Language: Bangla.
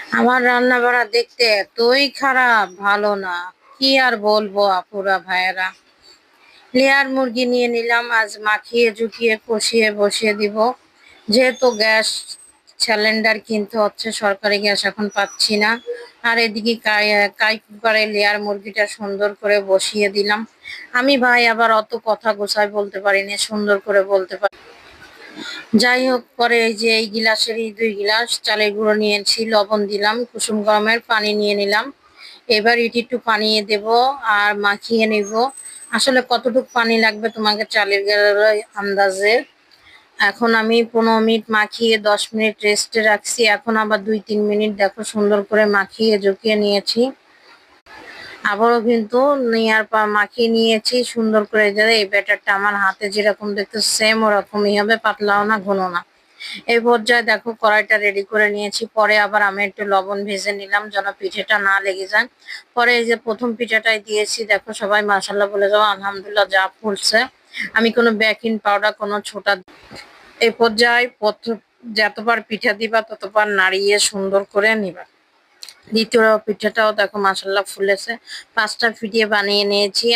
আমার রান্না বাড়া দেখতে এতই খারাপ, ভালো না। কি আর বলবো আপুরা ভাইয়েরা। লেয়ার মুরগি নিয়ে নিলাম, আজ মাখিয়ে ঝুঁকিয়ে কষিয়ে বসিয়ে দিব। যেহেতু গ্যাস সিলিন্ডার কিনতে হচ্ছে, সরকারি গ্যাস এখন পাচ্ছি না। আর এদিকে কাই কুকারে লেয়ার মুরগিটা সুন্দর করে বসিয়ে দিলাম। আমি ভাই আবার অত কথা গোছায় বলতে পারি না, সুন্দর করে বলতে পারি। যাই হোক, পরে এই যে এই গিলাসেরই 2 গিলাস চালের গুঁড়ো নিয়েছি, লবণ দিলাম, কুসুম গরমের পানি নিয়ে নিলাম। এবার এটি একটু পানিয়ে দেব আর মাখিয়ে নিব। আসলে কতটুকু পানি লাগবে তোমাকে চালের গুঁড়োর আন্দাজে। এখন আমি 15 মিনিট মাখিয়ে 10 মিনিট রেস্টে রাখছি। এখন আবার 2-3 মিনিট দেখো সুন্দর করে মাখিয়ে জুকিয়ে নিয়েছি। আবারও কিন্তু নেয়ার পর মাখিয়ে নিয়েছি সুন্দর করে, যাতে এই ব্যাটারটা আমার হাতে যেরকম দেখতে সেম ওরকমই হবে, পাতলাও না ঘন না। এই পর্যায়ে দেখো কড়াইটা রেডি করে নিয়েছি। পরে আবার আমি একটু লবণ ভেজে নিলাম যেন পিঠেটা না লেগে যায়। পরে এই যে প্রথম পিঠাটাই দিয়েছি, দেখো সবাই মাশাআল্লাহ বলে যাও, আলহামদুলিল্লাহ যা ফুলছে। আমি কোনো বেকিং পাউডার কোনো ছোটা। এই পর্যায়ে যতবার পিঠা দিবা ততবার নাড়িয়ে সুন্দর করে নিবা। দ্বিতীয় পিঠাটাও দেখো মাশাআল্লাহ ফুলেছে। 5টা পিঠে বানিয়ে নিয়েছি।